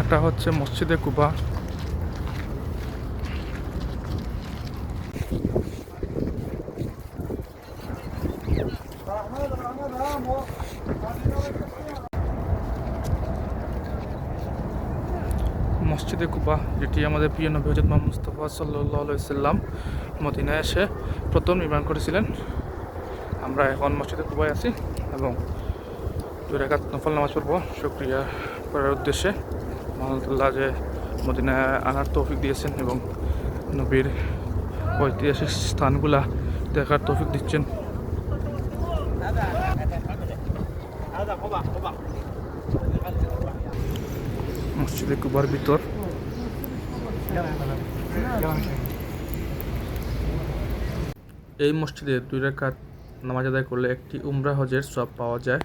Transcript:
এটা হচ্ছে মসজিদে কুবা। মসজিদে কুবা, যেটি আমাদের প্রিয় নবী হযরত মুহাম্মদ মুস্তাফা সাল্লাল্লাহু আলাইহি সাল্লাম মদিনায় এসে প্রথম নির্মাণ করেছিলেন। আমরা এখন মসজিদে কুবায় আছি এবং 2 রাকাত নফল নামাজ পড়ব শুকরিয়া করার উদ্দেশ্যে। আল্লাহ যে মদিনায় আনার তৌফিক দিয়েছেন এবং নবীর ঐতিহাসিক স্থানগুলা দেখার তৌফিক দিচ্ছেন। মসজিদে কুবার ভিতর এই মসজিদে 2 রাকাত নামাজ আদায় করলে একটি উমরা হজের সওয়াব পাওয়া যায়।